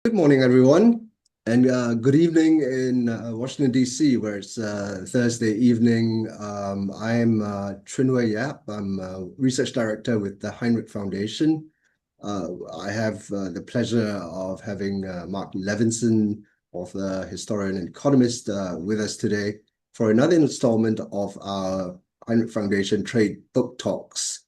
Good morning, everyone, and good evening in Washington, D.C., where it's Thursday evening. I'm Chuin Wei Yap. I'm Research Director with the Hinrich Foundation. I have the pleasure of having Marc Levinson, author, historian, and economist, with us today for another installment of our Hinrich Foundation Trade Book Talks.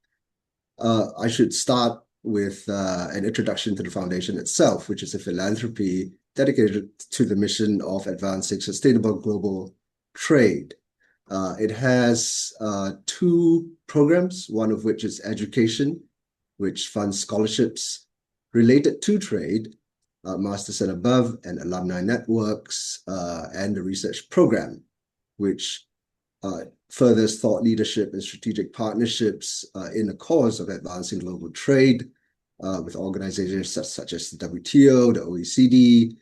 I should start with an introduction to the foundation itself, which is a philanthropy dedicated to the mission of advancing sustainable global trade. It has two programs, one of which is education, which funds scholarships related to trade, masters and above, and alumni networks, and the research program, which furthers thought leadership and strategic partnerships in the cause of advancing global trade with organizations such as the WTO, the OECD,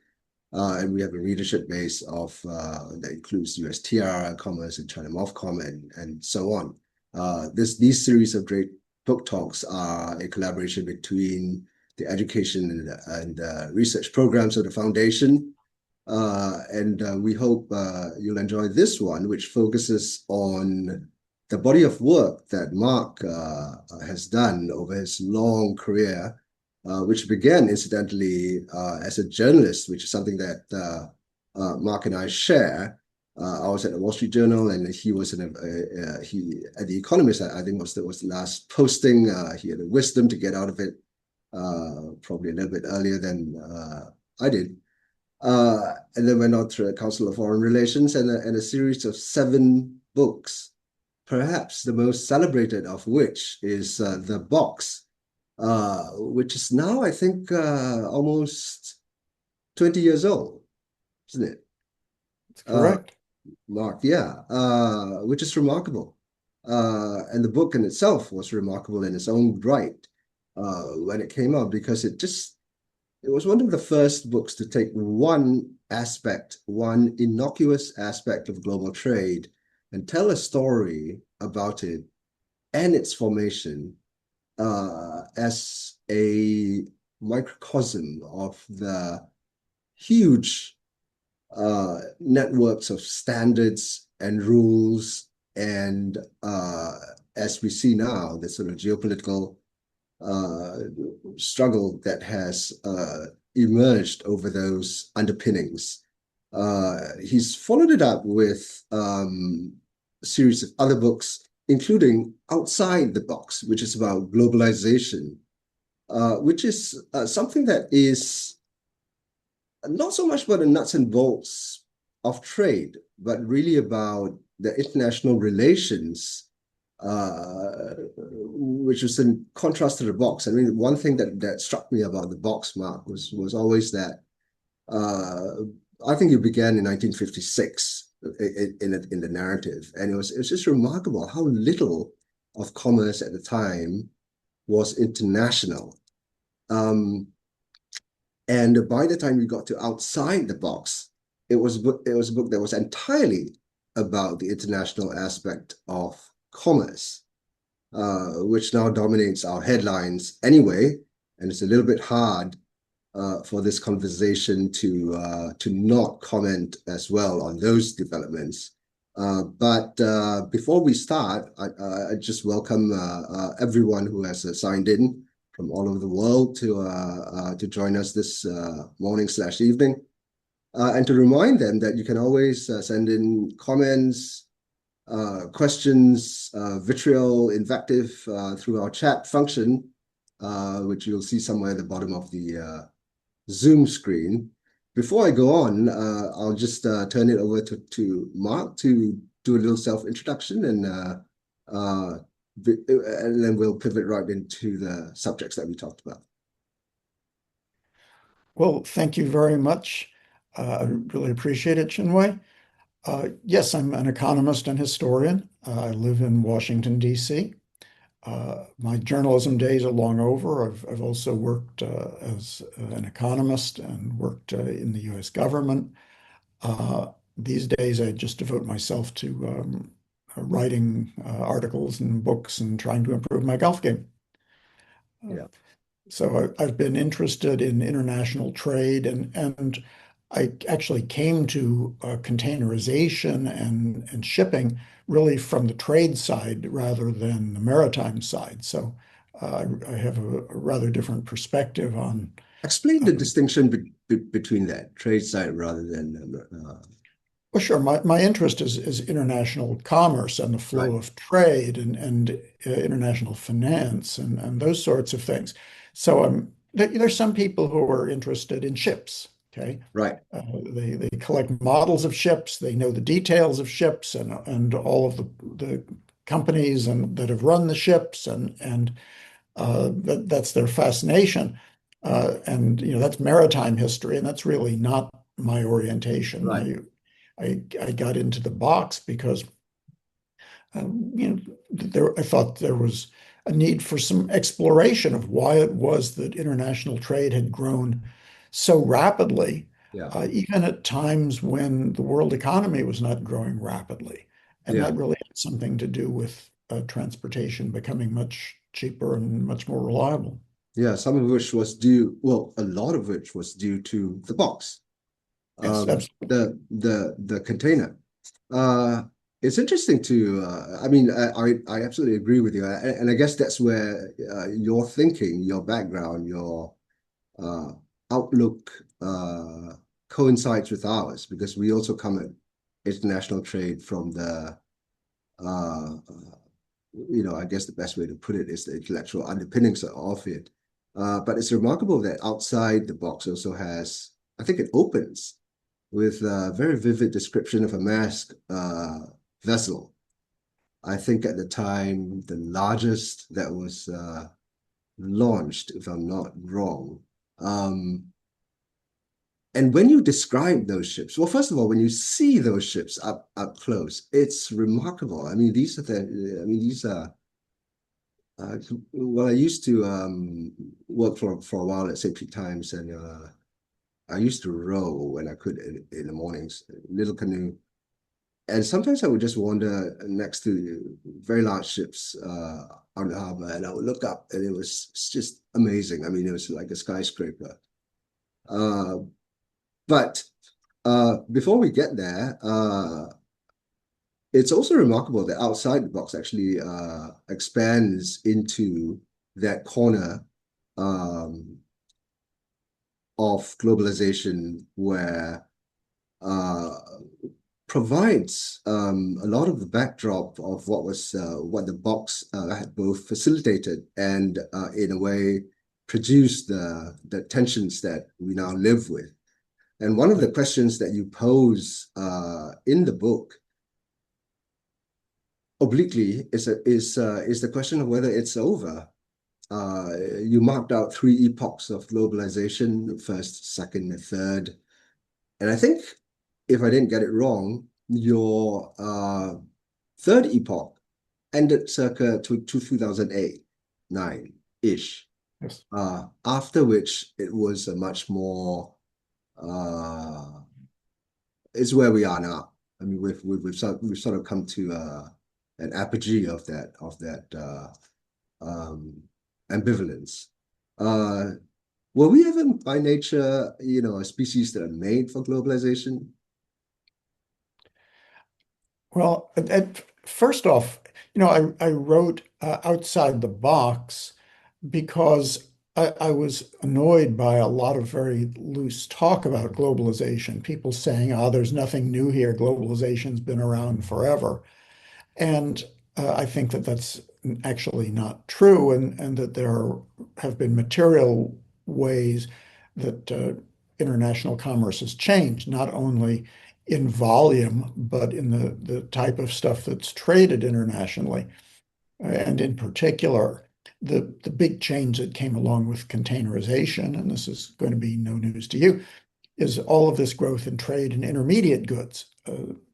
and we have a readership base that includes USTR, Commerce, and China MOFCOM, and so on. These series of great book talks are a collaboration between the education and research programs of the foundation. We hope you'll enjoy this one, which focuses on the body of work that Marc has done over his long career, which began, incidentally, as a journalist, which is something that Marc and I share. I was at the Wall Street Journal, and he was at the Economist. I think was the last posting. He had the wisdom to get out of it probably a little bit earlier than I did. And then went on through a Council of Foreign Relations and a series of 7 books, perhaps the most celebrated of which is The Box, which is now, I think, almost 20 years old, isn't it? That's correct. Marc, yeah, which is remarkable. And the book in itself was remarkable in its own right when it came out, because it was one of the first books to take one innocuous aspect of global trade and tell a story about it and its formation as a microcosm of the huge networks of standards and rules and as we see now, the sort of geopolitical struggle that has emerged over those underpinnings. He's followed it up with a series of other books, including Outside the Box, which is about globalization, which is something that is not so much about the nuts and bolts of trade, but really about the international relations, which was in contrast to the box. I mean, one thing that struck me about the box, Marc, was always that I think it began in 1956 in the narrative, and it was just remarkable how little of commerce at the time was international. And by the time we got to Outside the Box, it was a book that was entirely about the international aspect of commerce, which now dominates our headlines anyway, and it's a little bit hard for this conversation to not comment as well on those developments. But before we start, I just welcome everyone who has signed in from all over the world to join us this morning/evening, and to remind them that you can always send in comments, questions, vitriol, invective through our chat function, which you'll see somewhere at the bottom of the Zoom screen. Before I go on, I'll just turn it over to Marc to do a little self-introduction, and then we'll pivot right into the subjects that we talked about. Well, thank you very much. I really appreciate it, Chuin Wei. Yes, I'm an economist and historian. I live in Washington, D.C. My journalism days are long over. I've also worked as an economist and worked in the U.S. government. These days, I just devote myself to writing articles and books and trying to improve my golf game. Yeah. So I've been interested in international trade, and I actually came to containerization and shipping really from the trade side rather than the maritime side. So I have a rather different perspective on. Explain Uh, the distinction between that trade side rather than well, sure. My interest is international commerce and the right, flow of trade and international finance and those sorts of things. So there's some people who are interested in ships. Okay, right, they collect models of ships. They know the details of ships and all of the companies and that have run the ships and that's their fascination. And that's maritime history, and that's really not my orientation. right. I got into the box because I thought there was a need for some exploration of why it was that international trade had grown so rapidly, Yeah, even at times when the world economy was not growing rapidly. And yeah, that really had something to do with transportation becoming much cheaper and much more reliable. yeah. Some of which was due, well, a lot of which was due to the box, Yes, absolutely. the container. Uh, it's interesting to, I mean, I absolutely agree with you. And I guess that's where your thinking, your background, your uh, outlook coincides with ours because we also come at international trade from uh, I guess the best way to put it is the intellectual underpinnings of it. But it's remarkable that outside the box also has, I think it opens with a very vivid description of a mask vessel. I think at the time, the largest that was launched, if I'm not wrong. Um, and when you describe those ships, well, first of all, when you see those ships up close, it's remarkable. I mean, these are uh, well, I used to work for a while at St. Pete Times, and I used to row when I could in the mornings, little canoe, and sometimes I would just wander next to very large ships on the harbor, and I would look up, and it was just amazing. I mean, it was like a skyscraper. Uh, but before we get there, it's also remarkable that outside the box actually expands into that corner um, of globalization where uh, provides a lot of the backdrop of what the box had both facilitated and in a way produced the tensions that we now live with. And one of the questions that you pose in the book obliquely is the question of whether it's over. You marked out three epochs of globalization: first, second, and third. And I think if I didn't get it wrong, your third epoch ended circa 2008, 9-ish, Yes. after which it was a much more, uh, it's where we are now. I mean, we've sort of come to an apogee of that um, ambivalence. Uh, were we ever by nature, a species that are made for globalization? Well, first off, I wrote outside the box because I was annoyed by a lot of very loose talk about globalization. People saying, "Oh, there's nothing new here. Globalization's been around forever." And I think that that's actually not true, and that there have been material ways that international commerce has changed, not only in volume, but in the type of stuff that's traded internationally. And in particular, the big change that came along with containerization, and this is going to be no news to you, is all of this growth in trade in intermediate goods.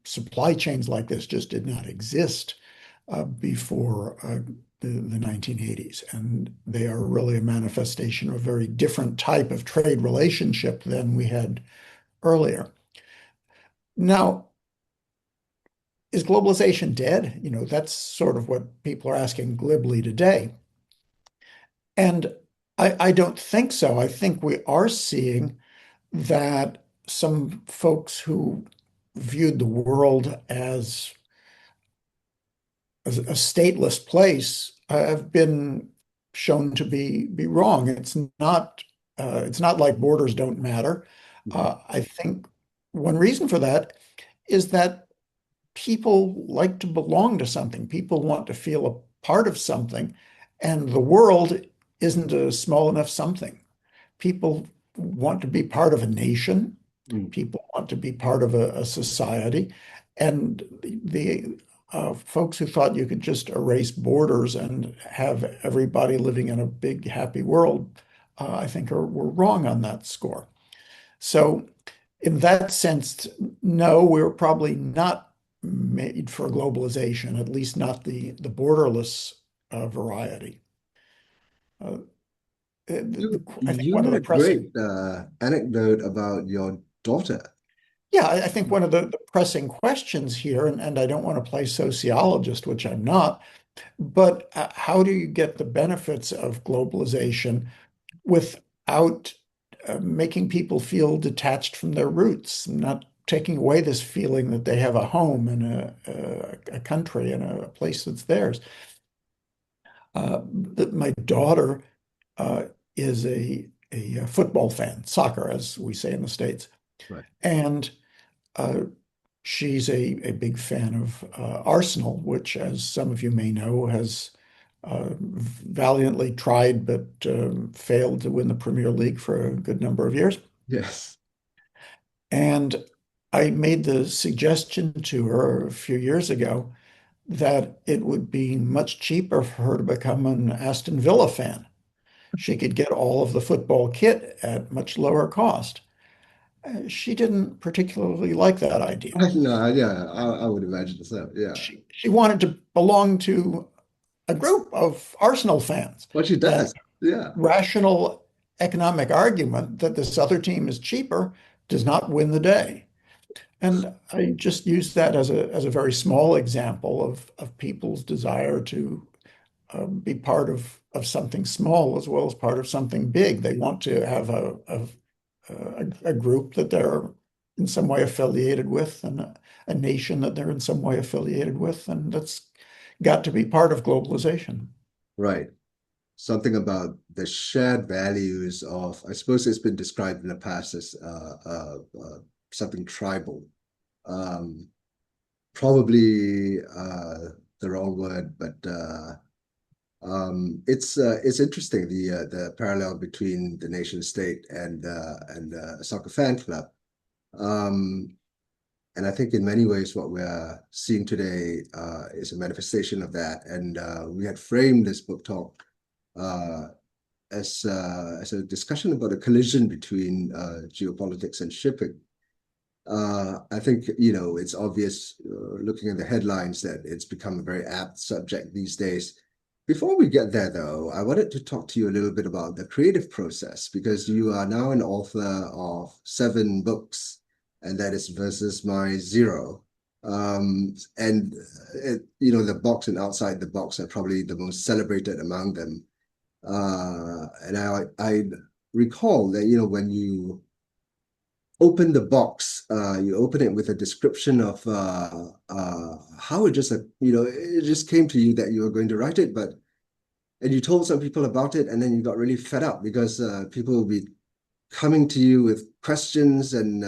Supply chains like this just did not exist before the 1980s. And they are really a manifestation of a very different type of trade relationship than we had earlier. Now, is globalization dead? That's sort of what people are asking glibly today. And I don't think so. I think we are seeing that some folks who viewed the world as a stateless place have been shown to be wrong. It's not like borders don't matter. Mhm. I think one reason for that is that people like to belong to something. People want to feel a part of something, and the world isn't a small enough something. People want to be part of a nation. Mm. People want to be part of a society. And the folks who thought you could just erase borders and have everybody living in a big, happy world, I think were wrong on that score. So, in that sense, no, we're probably not made for globalization, at least not the borderless variety. Uh, I think You one of had the a great pressing anecdote about your daughter. Yeah, I think one of the pressing questions here, and I don't want to play sociologist, which I'm not, but how do you get the benefits of globalization without making people feel detached from their roots, not taking away this feeling that they have a home in a country and a place that's theirs? That my daughter uh, is a football fan, soccer, as we say in the States, Right. and uh, she's a big fan of Arsenal, which, as some of you may know, has valiantly tried but failed to win the Premier League for a good number of years. Yes. And I made the suggestion to her a few years ago that it would be much cheaper for her to become an Aston Villa fan. She could get all of the football kit at much lower cost. She didn't particularly like that idea. No, yeah, I would imagine so. Yeah. She wanted to belong to a group of Arsenal fans. What she And does. Yeah. rational economic argument that this other team is cheaper does not win the day. And I just use that as a very small example of people's desire to be part of something small as well as part of something big. They want to have a group that they're in some way affiliated with and a nation that they're in some way affiliated with. And that's got to be part of globalization. Right. Something about the shared values of, I suppose it's been described in the past as something tribal. Um, Probably the wrong word, but it's interesting the parallel between the nation state and a soccer fan club. Um, and I think in many ways what we're seeing today is a manifestation of that. And we had framed this book talk uh, as a discussion about a collision between geopolitics and shipping. I think, it's obvious looking at the headlines that it's become a very apt subject these days. Before we get there, though, I wanted to talk to you a little bit about the creative process because you are now an author of 7 books, and that is versus my zero. And the box and outside the box are probably the most celebrated among them. And I recall that, when you open the box, you open it with a description of how it just, it just came to you that you were going to write it, and you told some people about it, and then you got really fed up because people will be coming to you with questions and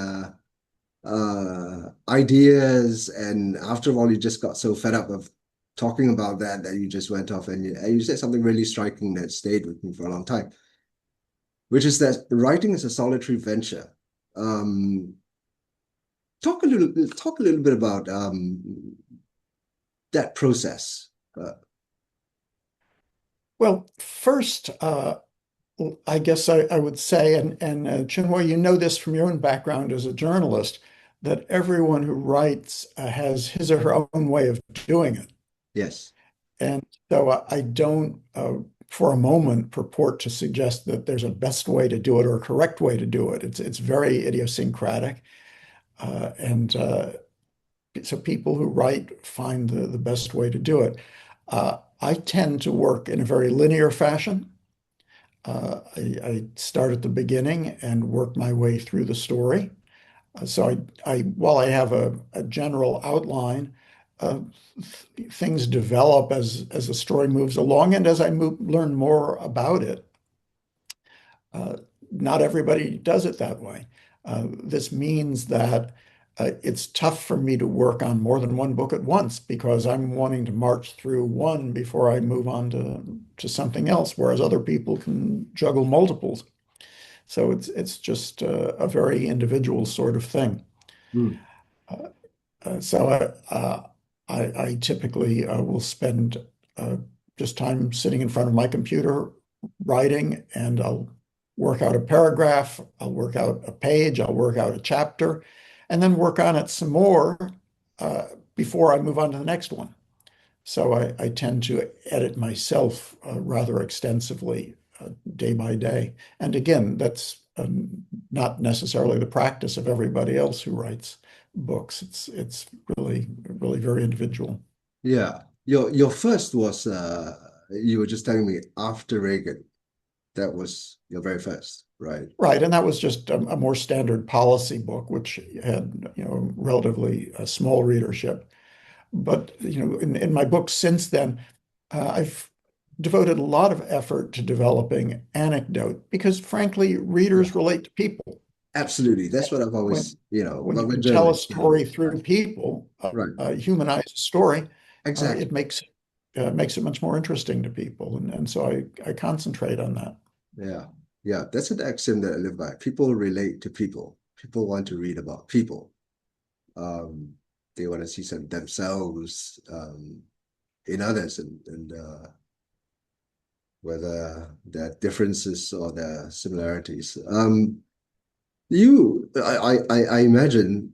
ideas, and after all, you just got so fed up of talking about that you just went off and you said something really striking that stayed with me for a long time, which is that writing is a solitary venture. Um, talk a little bit about that process. Well, first, I guess I would say, and Chinwe, you know this from your own background as a journalist, that everyone who writes has his or her own way of doing it. Yes. And so I don't, for a moment, purport to suggest that there's a best way to do it or a correct way to do it. It's very idiosyncratic. And so people who write find the best way to do it. I tend to work in a very linear fashion. I start at the beginning and work my way through the story. While I have a general outline, things develop as the story moves along and as learn more about it. Uh, Not everybody does it that way. This means that it's tough for me to work on more than one book at once because I'm wanting to march through one before I move on to something else, whereas other people can juggle multiples. So it's just a very individual sort of thing. Mm. Uh, so I typically will spend uh, just time sitting in front of my computer writing, and I'll work out a paragraph, I'll work out a page, I'll work out a chapter, and then work on it some more uh, before I move on to the next one. So I tend to edit myself rather extensively day by day. And again, that's not necessarily the practice of everybody else who writes books. It's really very individual. Yeah. Your first was you were just telling me after Reagan. That was your very first, right? Right, and that was just a more standard policy book, which had relatively a small readership. But in my books since then, I've devoted a lot of effort to developing anecdote because, frankly, Yeah. readers relate to people. Absolutely. That's what I've When always, when you when we're can tell a journalists, story through people, right. humanize a story, Exactly. it makes it much more interesting to people, and so I concentrate on that. Yeah. Yeah. That's an axiom that I live by. People relate to people. People want to read about people. Um, they want to see some themselves in others and whether there are differences or there are similarities. I imagine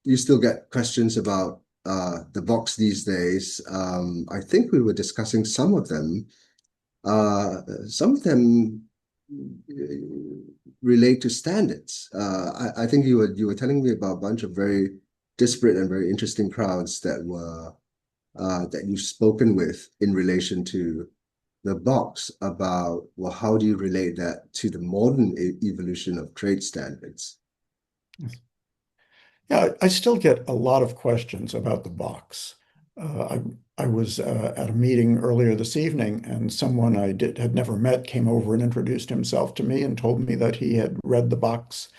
you still get questions about the box these days. I think we were discussing some of them. Some of them relate to standards. I think you were telling me about a bunch of very disparate and very interesting crowds that you've spoken with in relation to the box about, well, how do you relate that to the modern evolution of trade standards? Yeah, I still get a lot of questions about the box. I was at a meeting earlier this evening, and someone had never met came over and introduced himself to me and told me that he had read the box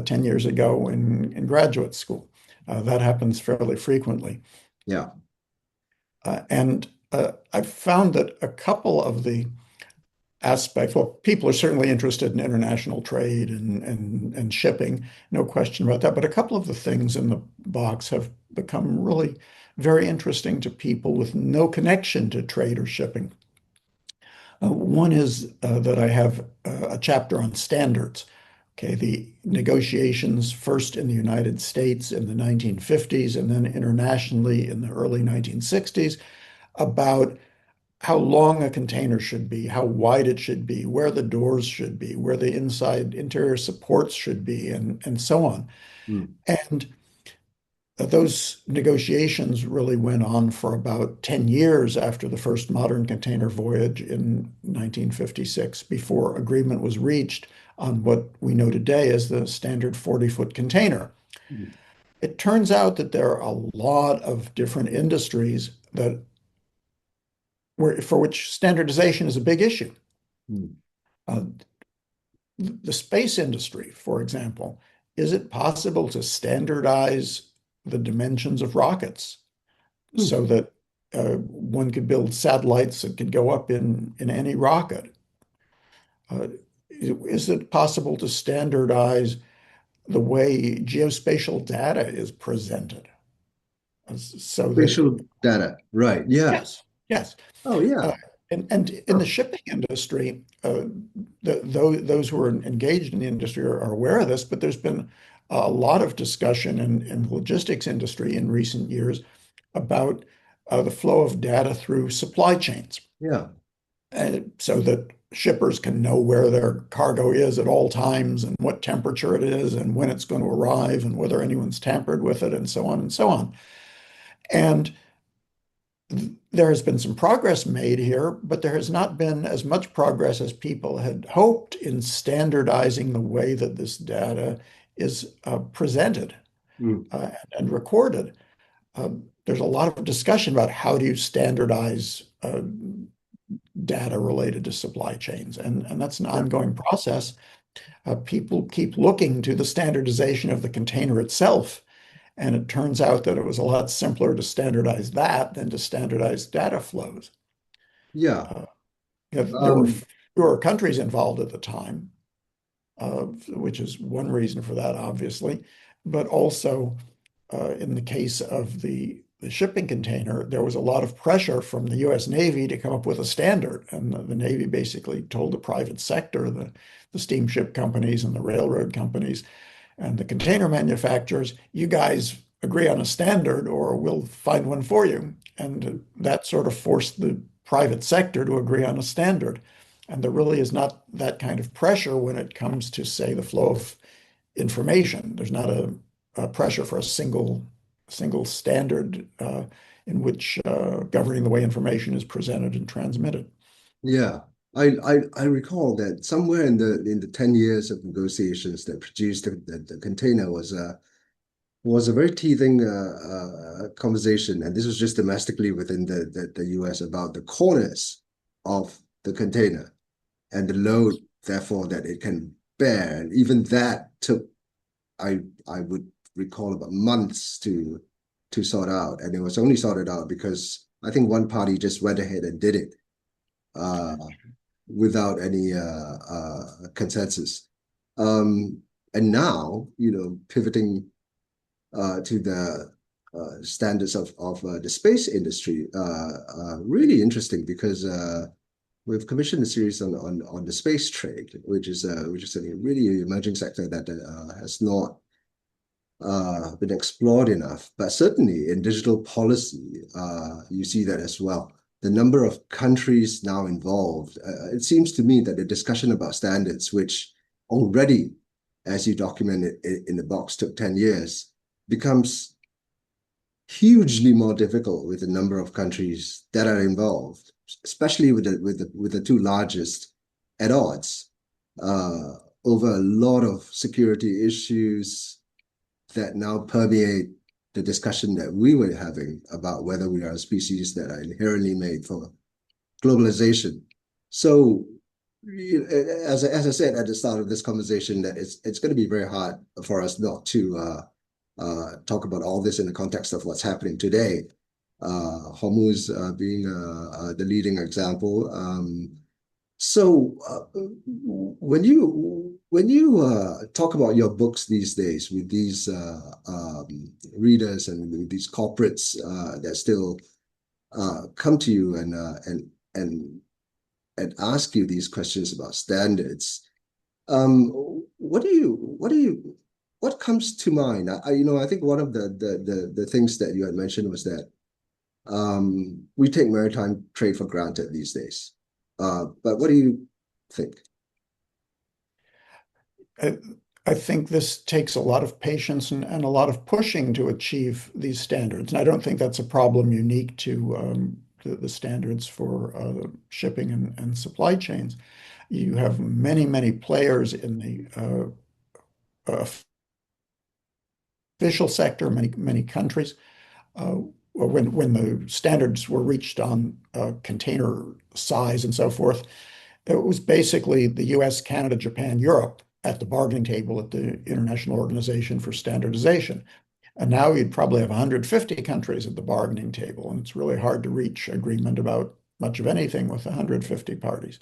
10 years ago in graduate school. That happens fairly frequently. Yeah. And I've found that a couple of the aspects, well, people are certainly interested in international trade and shipping, no question about that. But a couple of the things in the box have become really very interesting to people with no connection to trade or shipping. One is that I have a chapter on standards. Okay, the negotiations first in the United States in the 1950s and then internationally in the early 1960s about how long a container should be, how wide it should be, where the doors should be, where the interior supports should be, and so on. Mm. And those negotiations really went on for about 10 years after the first modern container voyage in 1956, before agreement was reached on what we know today as the standard 40-foot container. Mm. It turns out that there are a lot of different industries for which standardization is a big issue. Mm. Uh, the space industry, for example, is it possible to standardize the dimensions of rockets Mm. so that one could build satellites that could go up in any rocket? Uh, is it possible to standardize the way geospatial data is presented so that, Spatial data, right? Yeah. yes, yes. Oh, Uh, yeah. and in the Huh. shipping industry, those who are engaged in the industry are aware of this, but there's been a lot of discussion in the logistics industry in recent years about the flow of data through supply chains, Yeah. so that shippers can know where their cargo is at all times and what temperature it is and when it's going to arrive and whether anyone's tampered with it and so on and so on. And there has been some progress made here, but there has not been as much progress as people had hoped in standardizing the way that this data is presented Mm. and recorded. There's a lot of discussion about how do you standardize data related to supply chains, and that's an Yeah. ongoing process. People keep looking to the standardization of the container itself, and it turns out that it was a lot simpler to standardize that than to standardize data flows. Yeah. Uh, there were Um, fewer countries involved at the time, which is one reason for that, obviously. But also, in the case of the shipping container, there was a lot of pressure from the US Navy to come up with a standard. And the Navy basically told the private sector, the steamship companies and the railroad companies, and the container manufacturers, you guys agree on a standard or we'll find one for you. And that sort of forced the private sector to agree on a standard. And there really is not that kind of pressure when it comes to, say, the flow of information. There's not a pressure for a single standard in which governing the way information is presented and transmitted. yeah. I recall that somewhere in the 10 years of negotiations that produced the container was a very teething conversation, and this was just domestically within the US about the corners of the container and the load, therefore, that it can bear. And even that took, I would recall, about months to sort out. And it was only sorted out because I think one party just went ahead and did it uh, without any consensus. And now, pivoting to the standards of the space industry, really interesting because we've commissioned a series on the space trade, which is a really emerging sector that has not been explored enough. But certainly in digital policy, you see that as well. The number of countries now involved, it seems to me that the discussion about standards, which already, as you documented in the box, took 10 years, becomes hugely more difficult with the number of countries that are involved, especially with the two largest at odds uh, over a lot of security issues that now permeate the discussion that we were having about whether we are a species that are inherently made for globalization. So, as I said at the start of this conversation, that it's going to be very hard for us not to talk about all this in the context of what's happening today. Hormuz being the leading example. So when you talk about your books these days with these readers and with these corporates that still come to you and and ask you these questions about standards, um, what comes to mind? I think one of the things that you had mentioned was that we take maritime trade for granted these days. But what do you think? I, I think this takes a lot of patience and a lot of pushing to achieve these standards. And I don't think that's a problem unique to the standards for shipping and supply chains. You have many, many players in the official sector, many countries. When the standards were reached on container size and so forth, it was basically the US, Canada, Japan, Europe at the bargaining table at the International Organization for Standardization. And now you'd probably have 150 countries at the bargaining table, and it's really hard to reach agreement about much of anything with 150 parties.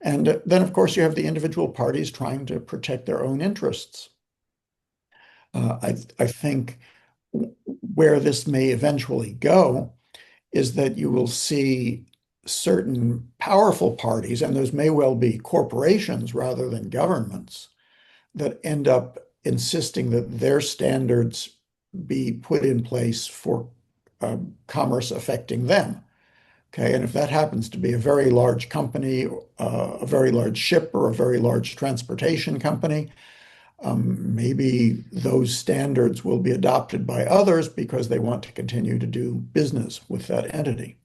And then, of course, you have the individual parties trying to protect their own interests. I think where this may eventually go is that you will see certain powerful parties, and those may well be corporations rather than governments, that end up insisting that their standards be put in place for commerce affecting them. Okay, and if that happens to be a very large company, a very large ship, or a very large transportation company, Maybe those standards will be adopted by others because they want to continue to do business with that entity.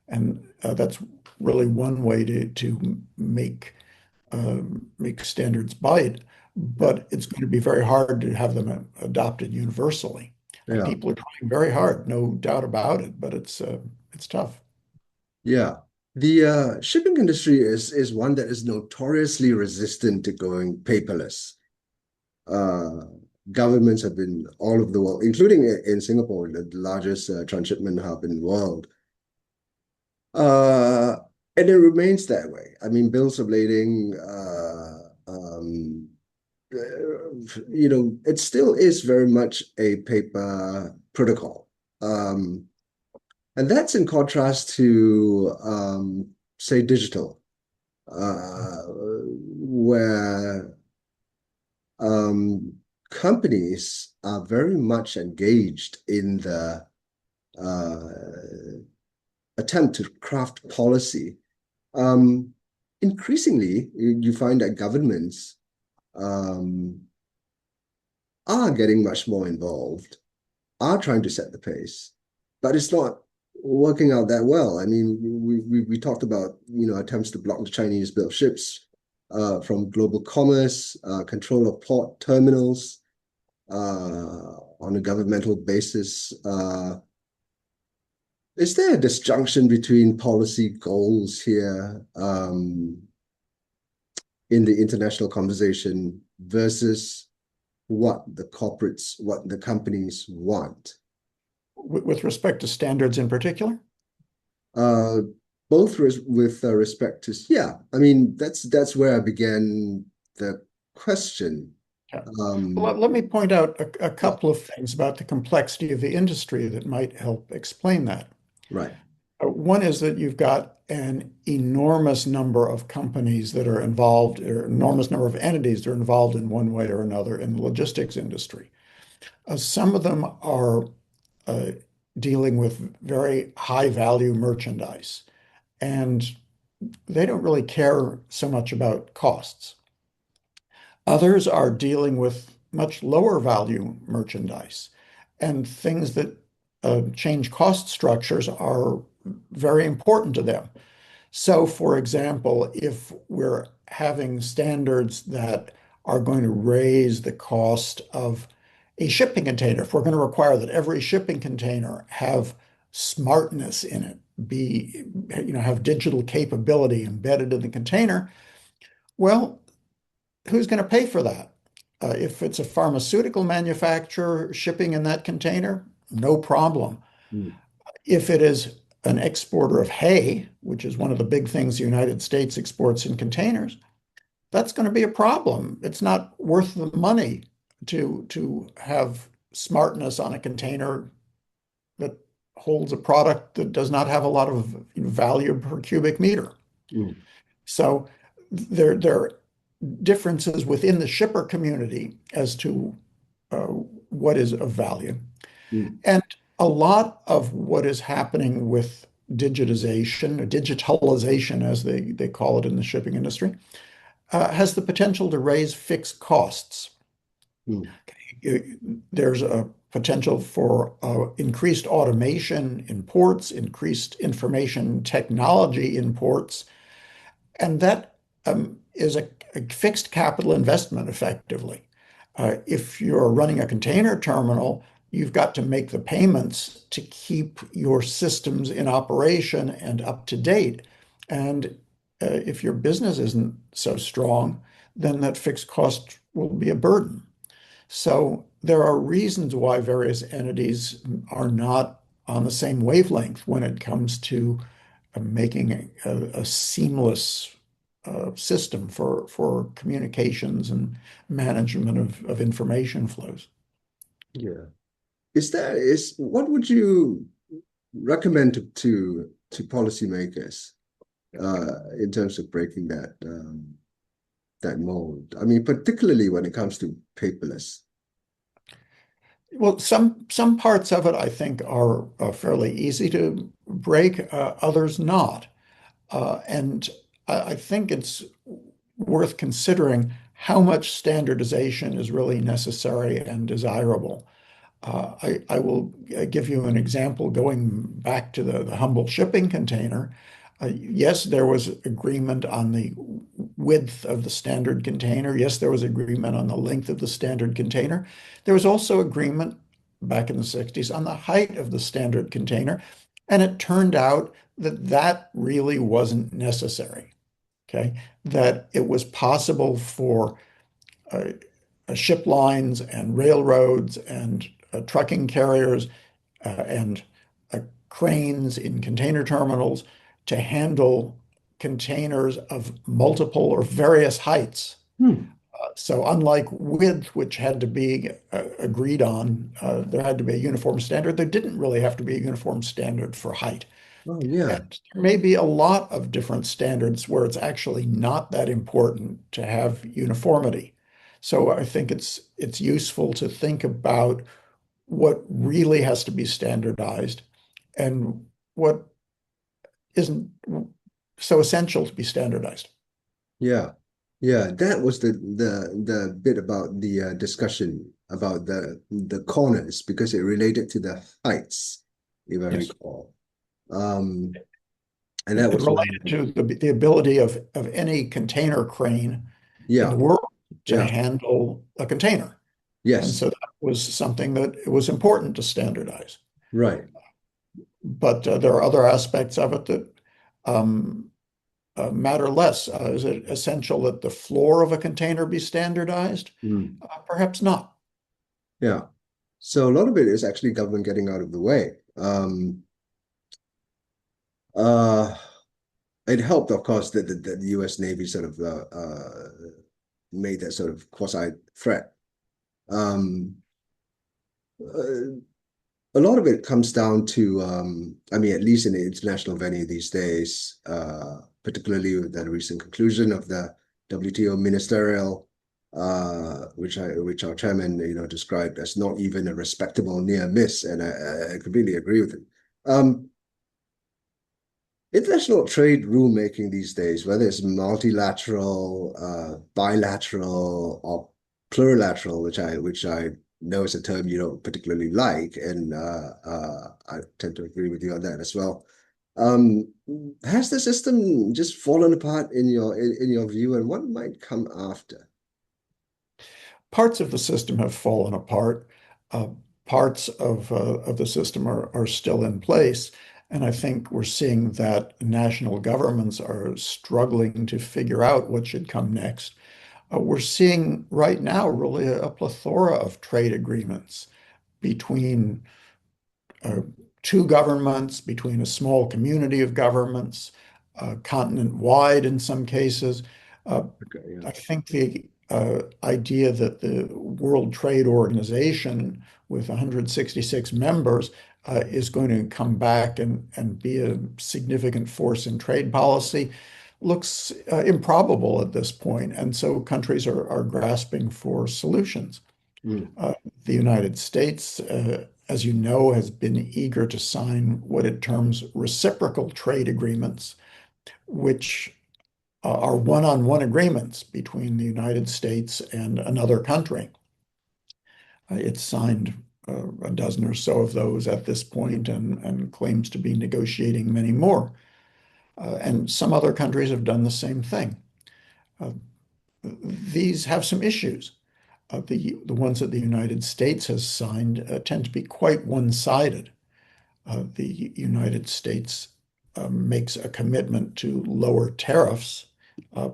And that's really one way to make standards bite, Yeah. but it's going to be very hard to have them adopted universally. And Yeah. people are trying very hard, no doubt about it, but it's tough. Yeah. The shipping industry is one that is notoriously resistant to going paperless. Uh, Governments have been all over the world, including in Singapore, the largest transshipment hub in the world. Uh, and it remains that way. I mean, bills of lading, it still is very much a paper protocol. Um, and that's in contrast to, say, digital, where um, companies are very much engaged in the uh, attempt to craft policy. Um, Increasingly, you find that governments um, are getting much more involved, are trying to set the pace, but it's not working out that well. I mean, we talked about attempts to block the Chinese built ships from global commerce, control of port terminals on a governmental basis. Is there a disjunction between policy goals here in the international conversation versus what the companies want? With respect to standards in particular? Uh, Both with respect to, yeah, I mean, that's where I began the question. Yeah. Well, Um, let me point out a yeah, couple of things about the complexity of the industry that might help explain that. right. One is that you've got an enormous number of companies that are involved, or enormous number of entities that are involved in one way or another in the logistics industry. Some of them are uh, dealing with very high value merchandise, and they don't really care so much about costs. Others are dealing with much lower value merchandise, and things that change cost structures are very important to them. So, for example, if we're having standards that are going to raise the cost of a shipping container, if we're going to require that every shipping container have smartness in it, have digital capability embedded in the container, well, who's going to pay for that? If it's a pharmaceutical manufacturer shipping in that container, no problem. Mm, If it is an exporter of hay, which is one of the big things the United States exports in containers, that's going to be a problem. It's not worth the money to have smartness on a container that holds a product that does not have a lot of value per cubic meter. mm, So there are differences within the shipper community as to uh, what is of value. mm, And a lot of what is happening with digitization, or digitalization, as they call it in the shipping industry, has the potential to raise fixed costs. mm, There's a potential for increased automation in ports, increased information technology in ports, and that is a fixed capital investment effectively. If you're running a container terminal, you've got to make the payments to keep your systems in operation and up to date. And if your business isn't so strong, then that fixed cost will be a burden. So there are reasons why various entities are not on the same wavelength when it comes to making a seamless system for communications and management of information flows. yeah. Is what would you recommend to policymakers in terms of breaking that mold? I mean, particularly when it comes to paperless. Well, some parts of it I think are fairly easy to break, others not. And I think it's worth considering how much standardization is really necessary and desirable. I will give you an example going back to the humble shipping container. Yes, there was agreement on the width of the standard container. Yes, there was agreement on the length of the standard container. There was also agreement back in the 60s on the height of the standard container. And it turned out that that really wasn't necessary. Okay. That it was possible for uh, ship lines and railroads and trucking carriers and cranes in container terminals to handle containers of multiple or various heights. Hmm. So unlike width, which had to be agreed on, there had to be a uniform standard. There didn't really have to be a uniform standard for height. Oh, yeah. And there may be a lot of different standards where it's actually not that important to have uniformity. So I think it's useful to think about what really has to be standardized and what isn't so essential to be standardized. Yeah. Yeah. That was the bit about the discussion about the corners because it related to the heights, if I Yes. recall. Um, and that It was one. related to the ability of any container crane in the Yeah. world to Yeah. handle a container. And Yes. so that was something that it was important to standardize. Right. But there are other aspects of it that um, matter less. Is it essential that the floor of a container be standardized? Mm. Perhaps not. Yeah. So a lot of it is actually government getting out of the way. Uh, it helped, of course, that the U.S. Navy sort of made that sort of quasi threat. Um, uh, a lot of it comes down to, I mean, at least in the international venue these days, particularly with the recent conclusion of the WTO ministerial, which our chairman, described as not even a respectable near miss, and I completely agree with him. International trade rulemaking these days, whether it's multilateral, bilateral, or plurilateral, which I know is a term you don't particularly like, and I tend to agree with you on that as well. Um, has the system just fallen apart in your view, and what might come after? Parts of the system have fallen apart. Uh, Parts of the system are still in place. And I think we're seeing that national governments are struggling to figure out what should come next. We're seeing right now really a plethora of trade agreements between uh, two governments, between a small community of governments, continent-wide in some cases. Uh, Okay, yeah. I think the idea that the World Trade Organization, with 166 members, is going to come back and be a significant force in trade policy looks improbable at this point. And so countries are grasping for solutions. Mm, Uh, the United States, as you know, has been eager to sign what it terms reciprocal trade agreements, which are one-on-one agreements between the United States and another country. It's signed a dozen or so of those at this point and claims to be negotiating many more. And some other countries have done the same thing. Uh, these have some issues. The ones that the United States has signed tend to be quite one-sided. The United States makes a commitment to lower tariffs,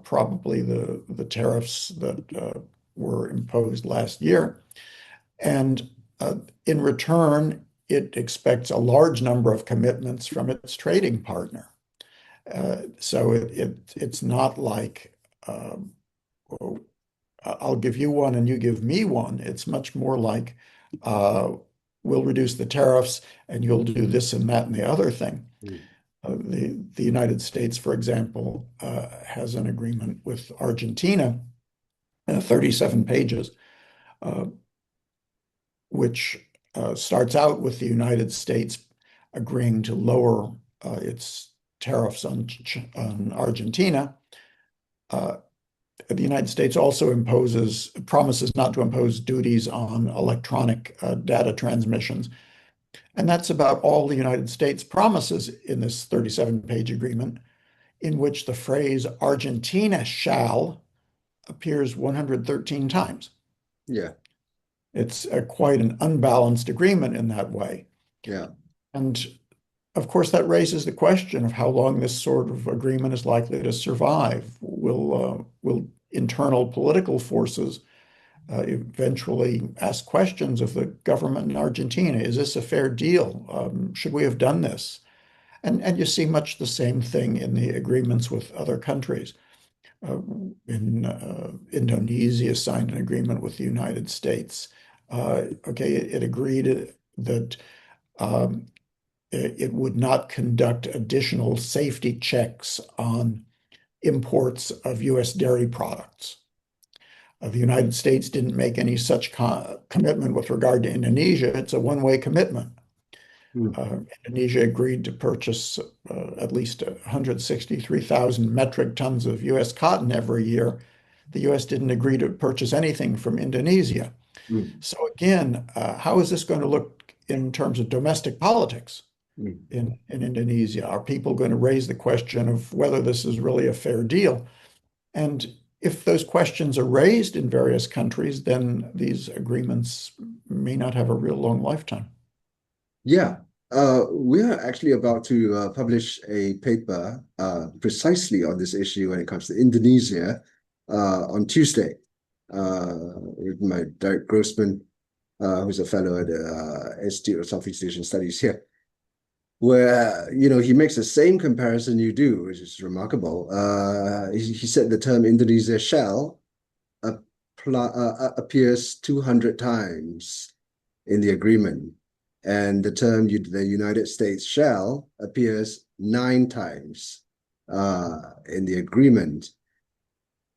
probably the tariffs that were imposed last year. And in return, it expects a large number of commitments from its trading partner. So it's not like oh, I'll give you one and you give me one. It's much more like uh, we'll reduce the tariffs and you'll do this and that and the other thing. mm, The United States, for example, has an agreement with Argentina, 37 pages, uh, which starts out with the United States agreeing to lower its tariffs on Argentina. Uh, the United States also promises not to impose duties on electronic data transmissions. And that's about all the United States promises in this 37-page agreement, in which the phrase Argentina shall appears 113 times. Yeah. It's quite an unbalanced agreement in that way. Yeah. And of course, that raises the question of how long this sort of agreement is likely to survive. Will internal political forces eventually ask questions of the government in Argentina? Is this a fair deal? Should we have done this? And you see much the same thing in the agreements with other countries. Uh, Indonesia signed an agreement with the United States. Okay, it agreed that um, it would not conduct additional safety checks on imports of U.S. dairy products. The United States didn't make any such commitment with regard to Indonesia. It's a one-way commitment. Mm, Indonesia agreed to purchase at least 163,000 metric tons of U.S. cotton every year. The U.S. didn't agree to purchase anything from Indonesia. mm, So again, how is this going to look in terms of domestic politics mm. in Indonesia? Are people going to raise the question of whether this is really a fair deal? And if those questions are raised in various countries, then these agreements may not have a real long lifetime. Yeah. We are actually about to publish a paper precisely on this issue when it comes to Indonesia on Tuesday with my Derek Grossman, who's a fellow at the Institute of Southeast Asian Studies here, where he makes the same comparison you do, which is remarkable. He said the term Indonesia shall appears 200 times in the agreement, and the term the United States shall appears 9 times in the agreement.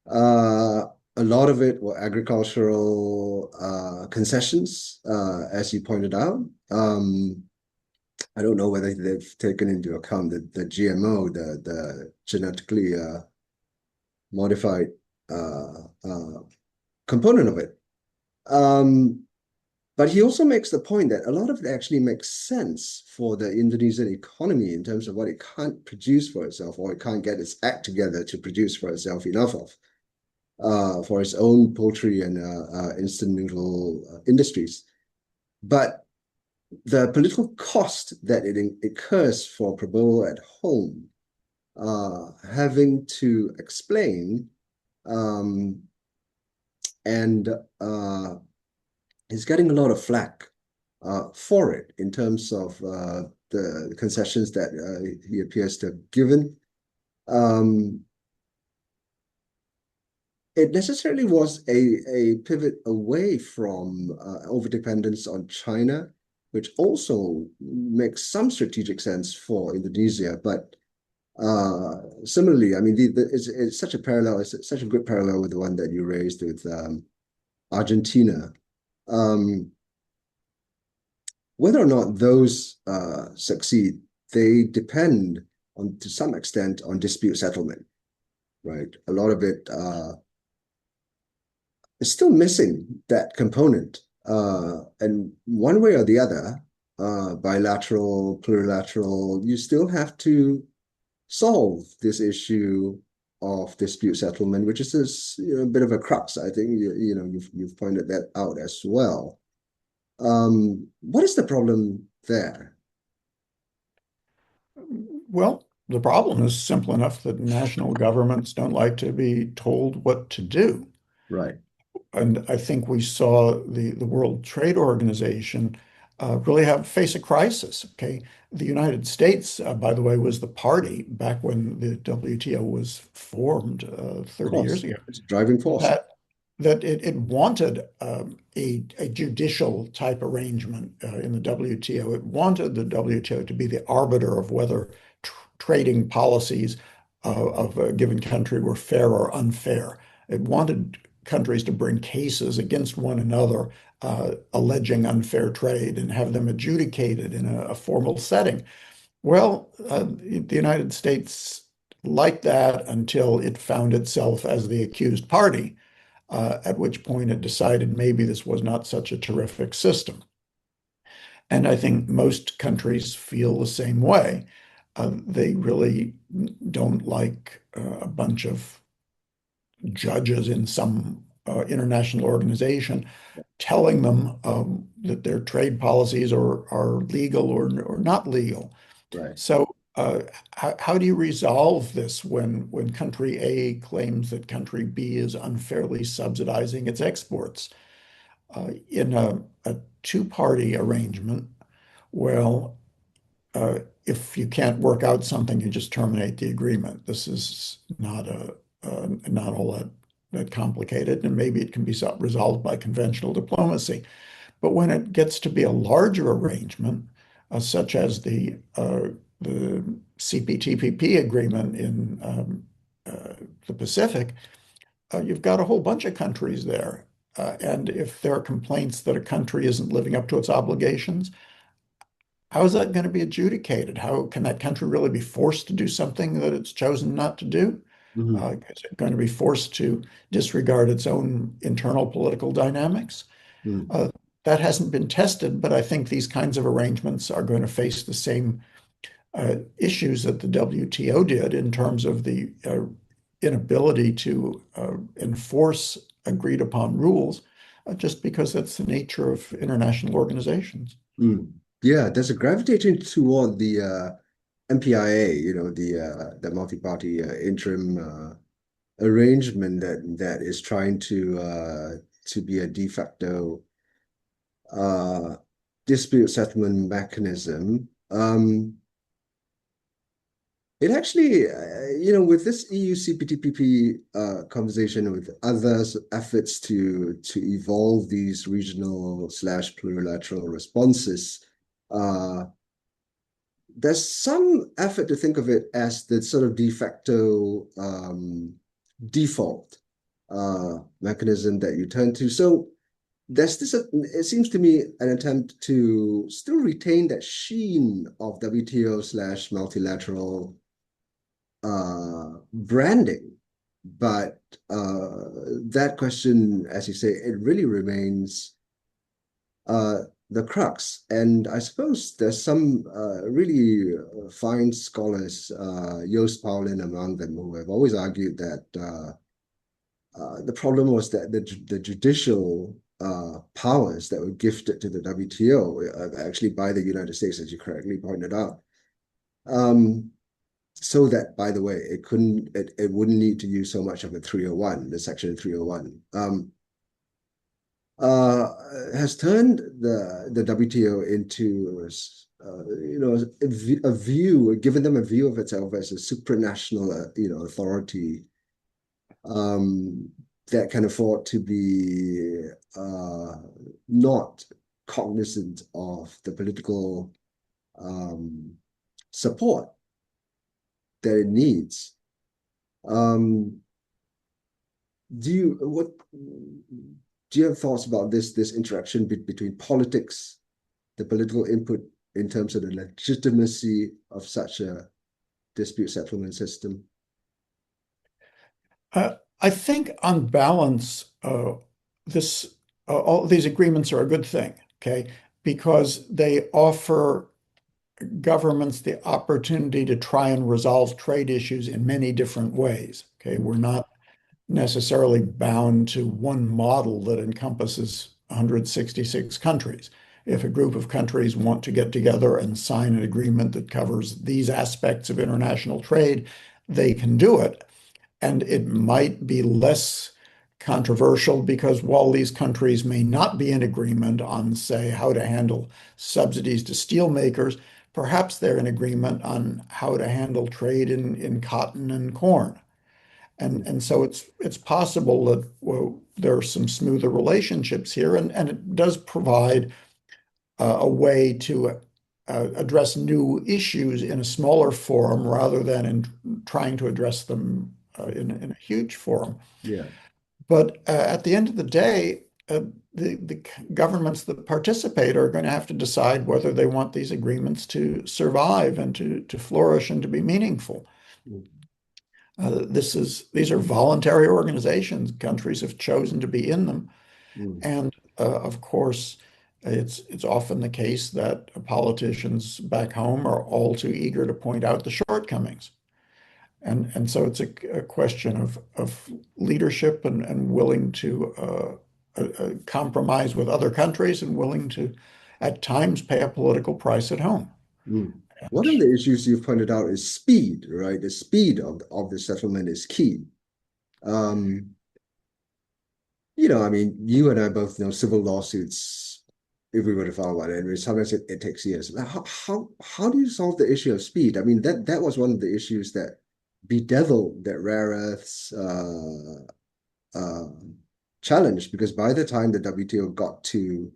A lot of it were agricultural concessions, as you pointed out. I don't know whether they've taken into account the GMO, the genetically modified component of it. But he also makes the point that a lot of it actually makes sense for the Indonesian economy in terms of what it can't produce for itself, or it can't get its act together to produce for itself enough of, for its own poultry and instant noodle industries. But the political cost that it incurs for Prabowo at home, having to explain and he's getting a lot of flack for it in terms of the concessions that he appears to have given. It necessarily was a pivot away from overdependence on China, which also makes some strategic sense for Indonesia. But similarly, I mean, it's such a parallel, it's such a good parallel with the one that you raised with Argentina. Whether or not those succeed, they depend on, to some extent, on dispute settlement, right? A lot of it is still missing that component. And one way or the other, bilateral, plurilateral, you still have to solve this issue of dispute settlement, which is this, a bit of a crux. I think you've pointed that out as well. What is the problem there? Well, the problem is simple enough that national governments don't like to be told what to do. Right. And I think we saw the World Trade Organization really face a crisis. Okay, the United States, by the way, was the party back when the WTO was formed Of 30 years course, ago. it's a driving force. That it wanted a judicial type arrangement in the WTO. It wanted the WTO to be the arbiter of whether trading policies of a given country were fair or unfair. It wanted countries to bring cases against one another alleging unfair trade and have them adjudicated in a formal setting. Well, the United States like that until it found itself as the accused party, at which point it decided maybe this was not such a terrific system. And I think most countries feel the same way. They really don't like a bunch of judges in some international organization telling them that their trade policies are legal or not legal. Right. So, how do you resolve this when country A claims that country B is unfairly subsidizing its exports? In a two-party arrangement, well, if you can't work out something, you just terminate the agreement. This is not all that complicated, and maybe it can be resolved by conventional diplomacy. But when it gets to be a larger arrangement, such as the CPTPP agreement in the Pacific, you've got a whole bunch of countries there. And if there are complaints that a country isn't living up to its obligations, how is that going to be adjudicated? How can that country really be forced to do something that it's chosen not to do? Hmm. Is it going to be forced to disregard its own internal political dynamics? Mm. Uh, that hasn't been tested, but I think these kinds of arrangements are going to face the same issues that the WTO did in terms of the inability to enforce agreed upon rules, just because that's the nature of international organizations. Mm. Yeah, there's a gravitation toward the MPIA, the multi-party interim arrangement that is trying to be a de facto uh, dispute settlement mechanism. It actually, with this EU CPTPP conversation with others' efforts to evolve these regional slash plurilateral responses, uh, there's some effort to think of it as the sort of de facto default mechanism that you turn to. So there's this, it seems to me, an attempt to still retain that sheen of WTO slash multilateral branding. But that question, as you say, it really remains uh, the crux. And I suppose there's some really fine scholars, Joost Paulin among them, who have always argued that the problem was that the judicial powers that were gifted to the WTO, actually by the United States, as you correctly pointed out, um, so that, by the way, it wouldn't need to use so much of the Section 301, uh, has turned the WTO into a view, given them a view of itself as a supranational authority um, that can afford to be not cognizant of the political um, support that it needs. Um, what do you have thoughts about this interaction between politics, the political input in terms of the legitimacy of such a dispute settlement system? I think on balance, this all these agreements are a good thing, okay, because they offer governments the opportunity to try and resolve trade issues in many different ways. Okay, we're not necessarily bound to one model that encompasses 166 countries. If a group of countries want to get together and sign an agreement that covers these aspects of international trade, they can do it. And it might be less controversial because while these countries may not be in agreement on, say, how to handle subsidies to steel makers, perhaps they're in agreement on how to handle trade in cotton and corn. And so it's possible that well, there are some smoother relationships here, and it does provide a way to address new issues in a smaller forum rather than in trying to address them in a huge forum. Yeah. But at the end of the day, the governments that participate are going to have to decide whether they want these agreements to survive and to flourish and to be meaningful. These are voluntary organizations. Countries have chosen to be in them. Mm, And of course, it's often the case that politicians back home are all too eager to point out the shortcomings. And so it's a question of leadership and willing to compromise with other countries and willing to, at times, pay a political price at home. mm. And One of the issues you've pointed out is speed, right? The speed of the settlement is key. Um, I mean, you and I both know civil lawsuits, if we were to file one, and sometimes it takes years. How do you solve the issue of speed? I mean, that was one of the issues that bedeviled that rare earths uh, challenge, because by the time the WTO got to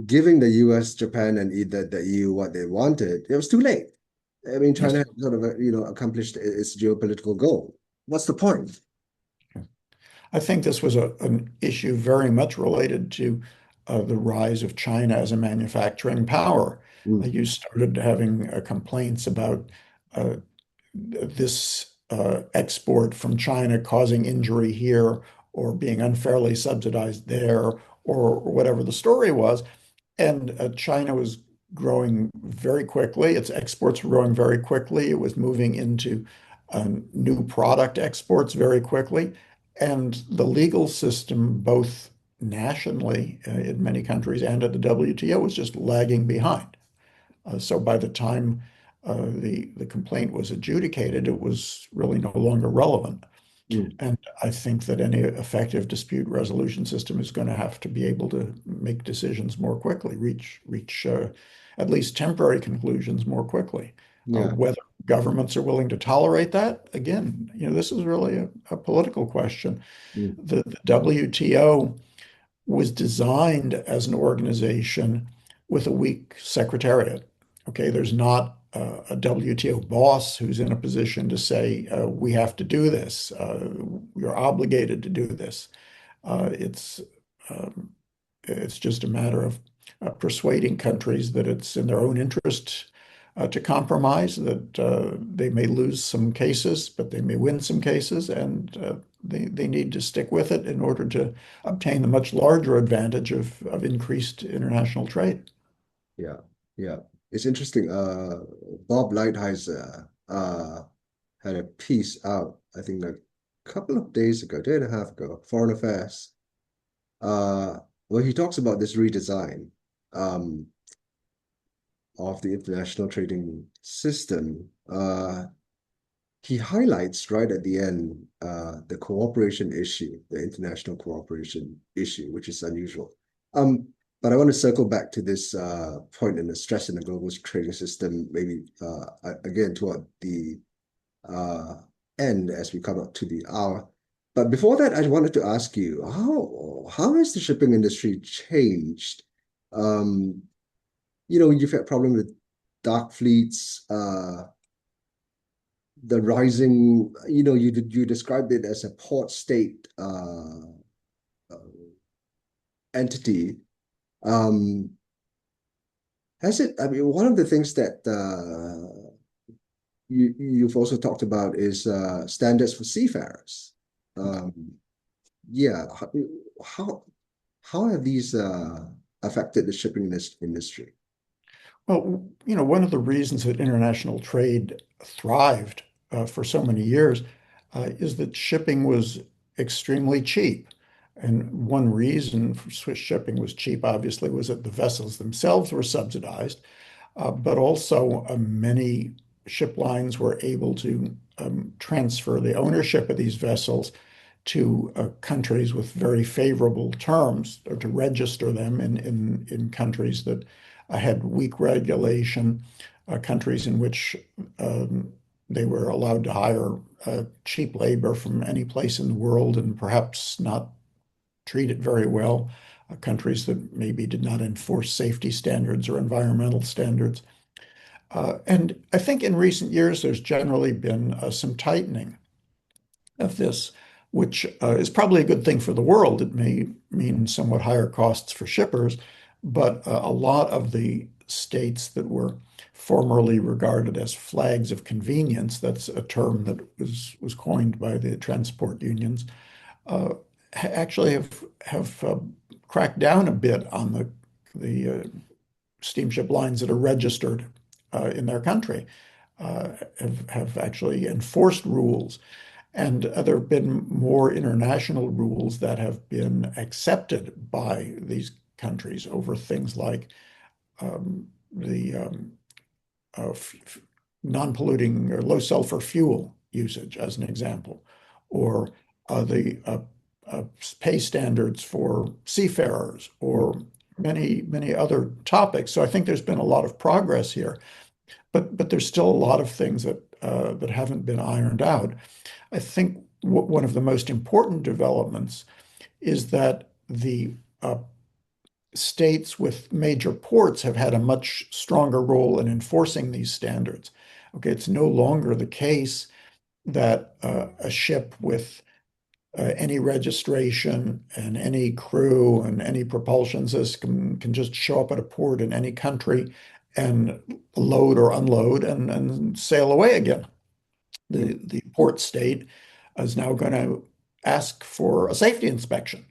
giving the US, Japan, and either the EU what they wanted, it was too late. I mean, China yes, had sort of, accomplished its geopolitical goal. What's the point? I think this was an issue very much related to the rise of China as a manufacturing power. Mm, You started having complaints about uh, this export from China causing injury here or being unfairly subsidized there or whatever the story was. And China was growing very quickly. Its exports were growing very quickly. It was moving into new product exports very quickly. And the legal system, both nationally in many countries and at the WTO, was just lagging behind. So by the time the complaint was adjudicated, it was really no longer relevant. mm, And I think that any effective dispute resolution system is going to have to be able to make decisions more quickly, reach at least temporary conclusions more quickly. yeah. Whether governments are willing to tolerate that, again, this is really a political question. Mm, The WTO was designed as an organization with a weak secretariat. Okay, there's not a WTO boss who's in a position to say, we have to do this. You're obligated to do this. Uh, it's um, it's just a matter of persuading countries that it's in their own interest to compromise, that they may lose some cases, but they may win some cases, and they need to stick with it in order to obtain the much larger advantage of increased international trade. yeah. Yeah. It's interesting. Bob Lighthizer had a piece out, I think like a couple of days ago, day and a half ago, Foreign Affairs, uh, where he talks about this redesign um, of the international trading system. He highlights right at the end the cooperation issue, the international cooperation issue, which is unusual. Um, but I want to circle back to this point in the stress in the global trading system, maybe again toward the uh, end as we come up to the hour. But before that, I wanted to ask you, how has the shipping industry changed? Um, you've had problem with dark fleets, the rising, you described it as a port state uh, entity. Um, has it, I mean, one of the things that you've also talked about is standards for seafarers. Um, yeah, how how have these affected the shipping industry? Well, one of the reasons that international trade thrived for so many years is that shipping was extremely cheap. And one reason for Swiss shipping was cheap, obviously, was that the vessels themselves were subsidized, but also many ship lines were able to transfer the ownership of these vessels to countries with very favorable terms, or to register them in countries that had weak regulation, countries in which they were allowed to hire cheap labor from any place in the world and perhaps not treat it very well, countries that maybe did not enforce safety standards or environmental standards. And I think in recent years, there's generally been some tightening of this, which is probably a good thing for the world. It may mean somewhat higher costs for shippers, but a lot of the states that were formerly regarded as flags of convenience, that's a term that was coined by the transport unions, uh, actually have cracked down a bit on the steamship lines that are registered in their country, have actually enforced rules. And there have been more international rules that have been accepted by these countries over things like the non-polluting or low sulfur fuel usage, as an example, or the pay standards for seafarers, or many other topics. So I think there's been a lot of progress here, but there's still a lot of things that haven't been ironed out. I think one of the most important developments is that the states with major ports have had a much stronger role in enforcing these standards. Okay, it's no longer the case that a ship with any registration and any crew and any propulsion system can just show up at a port in any country and load or unload and sail away again. The port state is now going to ask for a safety inspection.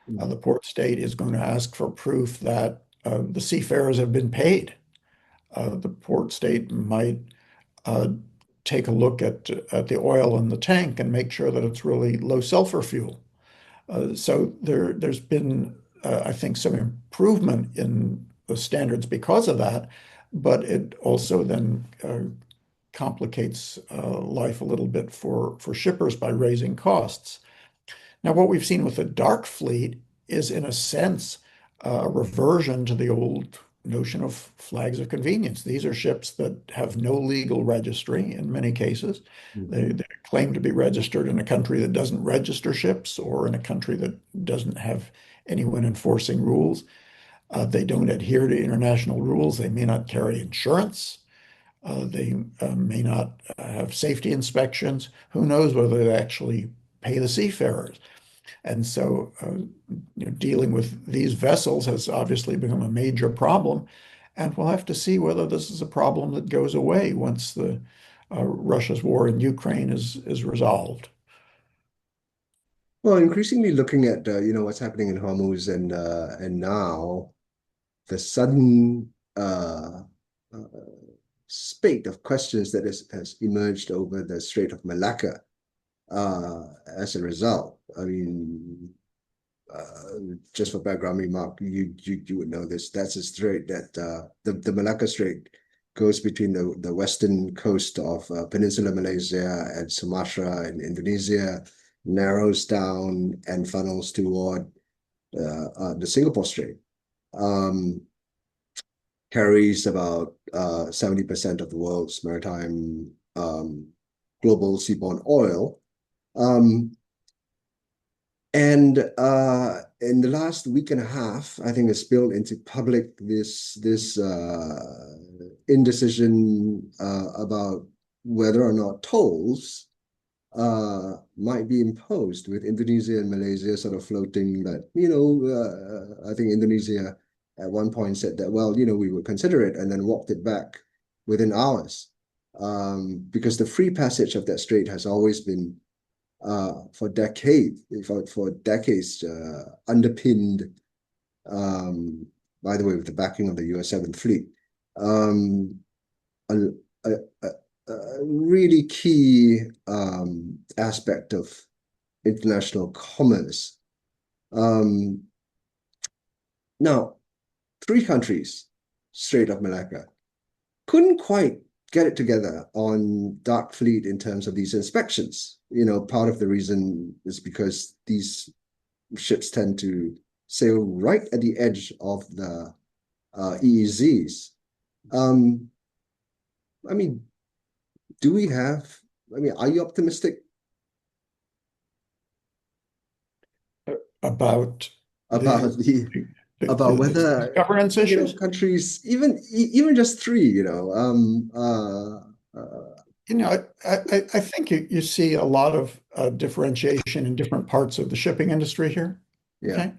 The port state is going to ask for proof that the seafarers have been paid. The port state might uh, take a look at the oil in the tank and make sure that it's really low sulfur fuel. So there's been, I think, some improvement in the standards because of that, but it also then complicates life a little bit for shippers by raising costs. Now, what we've seen with the dark fleet is, in a sense, a reversion to the old notion of flags of convenience. These are ships that have no legal registry in many cases. They claim to be registered in a country that doesn't register ships, or in a country that doesn't have anyone enforcing rules. They don't adhere to international rules. They may not carry insurance. They may not have safety inspections. Who knows whether they actually pay the seafarers? And so, dealing with these vessels has obviously become a major problem. And we'll have to see whether this is a problem that goes away once the Russia's war in Ukraine is resolved. Well, increasingly looking at what's happening in Hormuz and now the sudden uh, spate of questions that has emerged over the Strait of Malacca as a result. I mean, just for background remark, you would know this. That's a strait that the Malacca Strait goes between the western coast of Peninsular Malaysia and Sumatra and Indonesia, narrows down and funnels toward the Singapore Strait. Um, Carries about 70% of the world's maritime global seaborne oil. Um, and in the last week and a half, I think it's spilled into public this indecision about whether or not tolls might be imposed, with Indonesia and Malaysia sort of floating that, I think Indonesia at one point said that, well, we would consider it, and then walked it back within hours. Because the free passage of that strait has always been for decades underpinned, by the way, with the backing of the US 7th Fleet, um, a, a, a, a really key aspect of international commerce. Um, Now, three countries, Strait of Malacca, couldn't quite get it together on dark fleet in terms of these inspections. Part of the reason is because these ships tend to sail right at the edge of the EEZs. Um, I mean, do we have, are you optimistic About the, about the about the whether governance issues. countries, even just three, I think you see a lot of differentiation in different parts of the shipping industry here. yeah, Okay.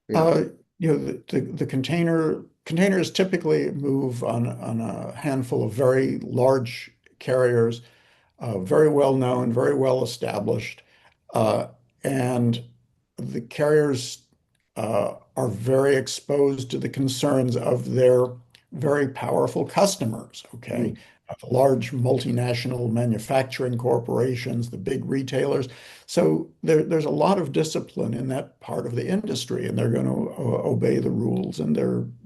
yeah. Uh, the containers typically move on a handful of very large carriers, very well known, very well established, uh, and the carriers are very exposed to the concerns of their very powerful customers. Okay, Mm, the large multinational manufacturing corporations, the big retailers. So there's a lot of discipline in that part of the industry, and they're going to obey the rules, and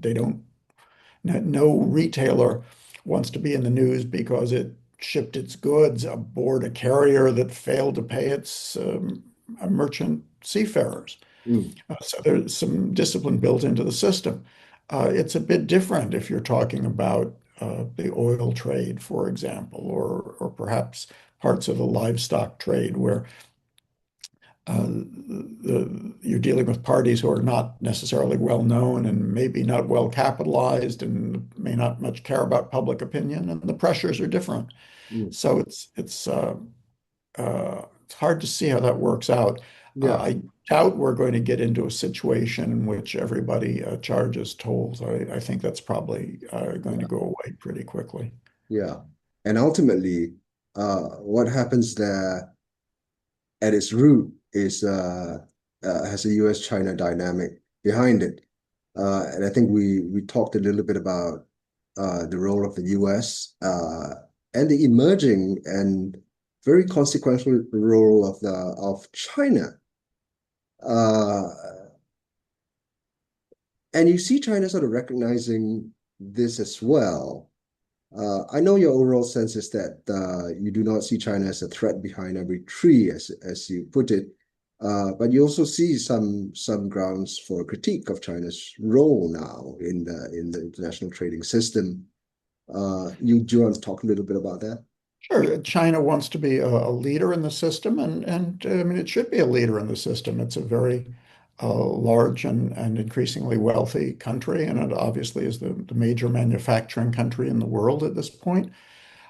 they don't. No retailer wants to be in the news because it shipped its goods aboard a carrier that failed to pay its merchant seafarers. mm, So there's some discipline built into the system. It's a bit different if you're talking about the oil trade, for example, or perhaps parts of the livestock trade where you're dealing with parties who are not necessarily well known and maybe not well capitalized and may not much care about public opinion, and the pressures are different. mm. So it's hard to see how that works out. Yeah, I doubt we're going to get into a situation in which everybody charges tolls. I think that's probably going to yeah, go away pretty quickly. yeah. And ultimately, what happens there at its root is has a US-China dynamic behind it. And I think we talked a little bit about the role of the US and the emerging and very consequential role of the of China. Uh, and you see China sort of recognizing this as well. I know your overall sense is that you do not see China as a threat behind every tree, as you put it, but you also see some grounds for critique of China's role now in the international trading system. Do you want to talk a little bit about that? Sure, China wants to be a leader in the system, and I mean it should be a leader in the system. It's a very large and increasingly wealthy country, and it obviously is the major manufacturing country in the world at this point.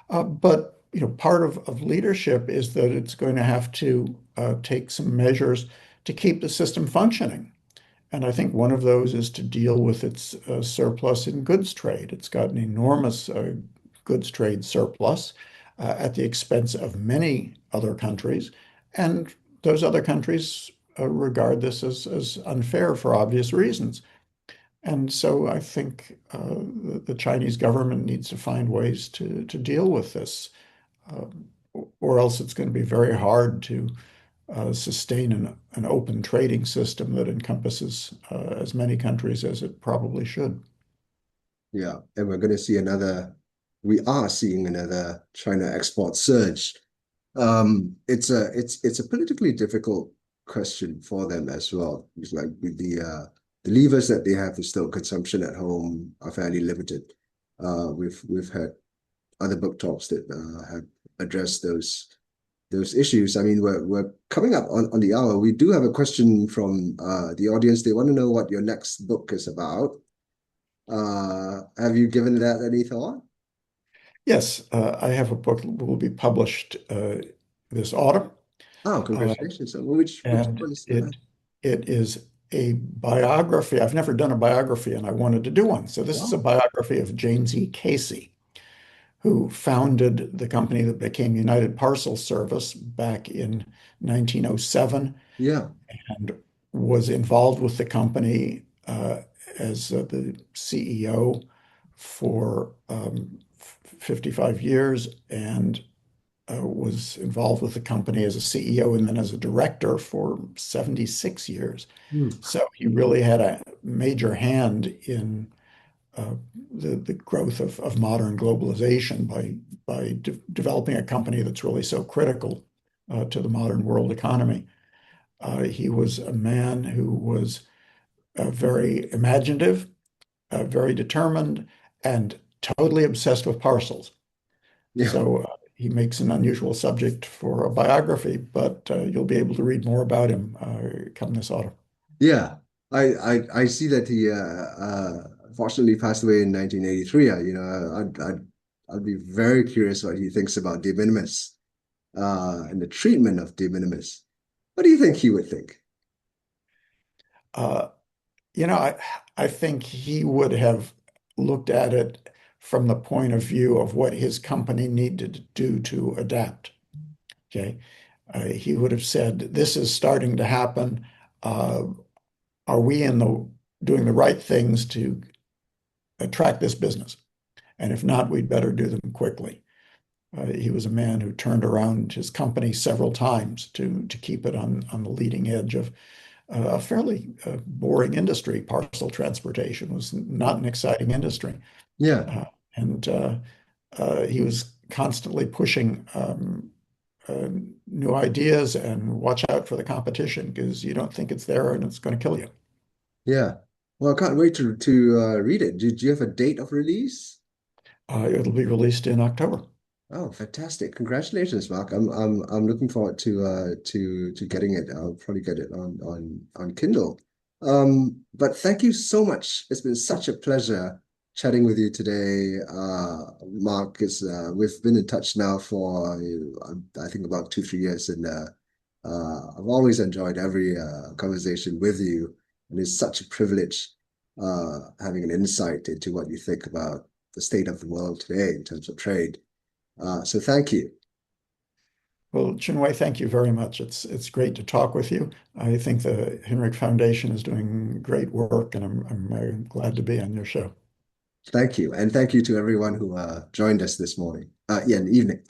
But part of leadership is that it's going to have to take some measures to keep the system functioning. And I think one of those is to deal with its surplus in goods trade. It's got an enormous goods trade surplus at the expense of many other countries. And those other countries regard this as unfair for obvious reasons. And so I think the Chinese government needs to find ways to deal with this, uh, or else it's going to be very hard to sustain an open trading system that encompasses as many countries as it probably should. Yeah, and we are seeing another China export surge. It's a politically difficult question for them as well. It's like with the levers that they have to stoke consumption at home are fairly limited. We've had other book talks that have addressed those issues. I mean, we're coming up on the hour. We do have a question from the audience. They want to know what your next book is about. Have you given that any thought? Yes, I have a book that will be published this autumn, Oh, uh, congratulations. So which and one is that? it is a biography. I've never done a biography, and I wanted to do one. So this is a Wow. biography of James E. Casey, who founded the company that became United Parcel Service back in 1907 Yeah. and was involved with the company as the CEO for 55 years and was involved with the company as a CEO and then as a director for 76 years. Hmm. So he really had a major hand in uh, the growth of modern globalization by developing a company that's really so critical to the modern world economy. He was a man who was very imaginative, very determined, and totally obsessed with parcels. Yeah. So he makes an unusual subject for a biography, but you'll be able to read more about him come this autumn. Yeah. I see that he fortunately passed away in 1983. I'd be very curious what he thinks about de minimis and the treatment of de minimis. What do you think he would think? Uh, You know, I think he would have looked at it from the point of view of what his company needed to do to adapt. Okay. He would have said, this is starting to happen. Uh, are we doing the right things to attract this business? And if not, we'd better do them quickly. He was a man who turned around his company several times to keep it on the leading edge of a fairly boring industry. Parcel transportation was not an exciting industry. Yeah, Uh, and he was constantly pushing uh, new ideas and watch out for the competition because you don't think it's there and it's going to kill you. yeah. Well, I can't wait to read it. Did you have a date of release? It'll be released in October. Oh, fantastic! Congratulations, Mark. I'm looking forward to getting it. I'll probably get it on Kindle. But thank you so much. It's been such a pleasure chatting with you today, Mark. Is We've been in touch now for I think about 2, 3 years, and I've always enjoyed every conversation with you, and it's such a privilege having an insight into what you think about the state of the world today in terms of trade. So thank you. Well, Chuin Wei, thank you very much. It's great to talk with you. I think the Hinrich Foundation is doing great work, and I'm glad to be on your show. Thank you. And thank you to everyone who joined us this morning. Yeah, in the evening.